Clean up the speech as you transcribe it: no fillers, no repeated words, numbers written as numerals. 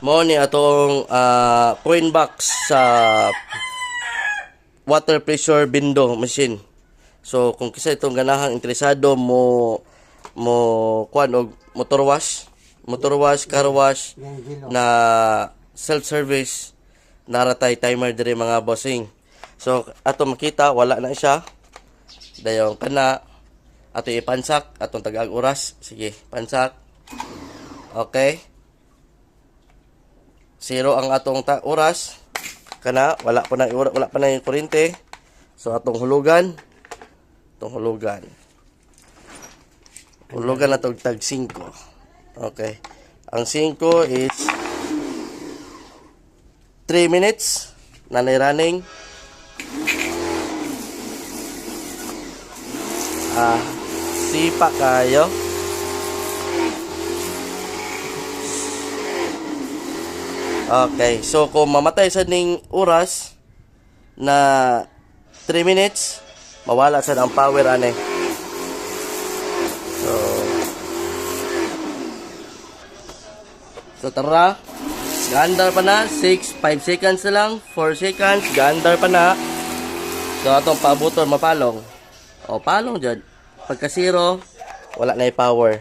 Mo ni atong coin box sa water pressure window machine. So kung kisa itong ganahang interesado mo kuan og motor wash, car wash na self-service, naratay timer diri mga bossing. So ato makita wala na siya. Dayon kana ato ipansak atong tag-ag oras. Sige, pansak. Okay. Zero ang atong oras. Kana wala pa na yung kuryente. So atong hulugan. Hulugan na tag 5. Okay. Ang 5 is 3 minutes na running. Sipa kayo. Okay, so kung mamatay sa ning oras na 3 minutes, mawala sa ang power ane. So tara, gaandar pa na, 5 seconds na lang, 4 seconds, gaandar pa na. So atong paabuton mapalong. O palong dyan, pagka 0, wala na yung power.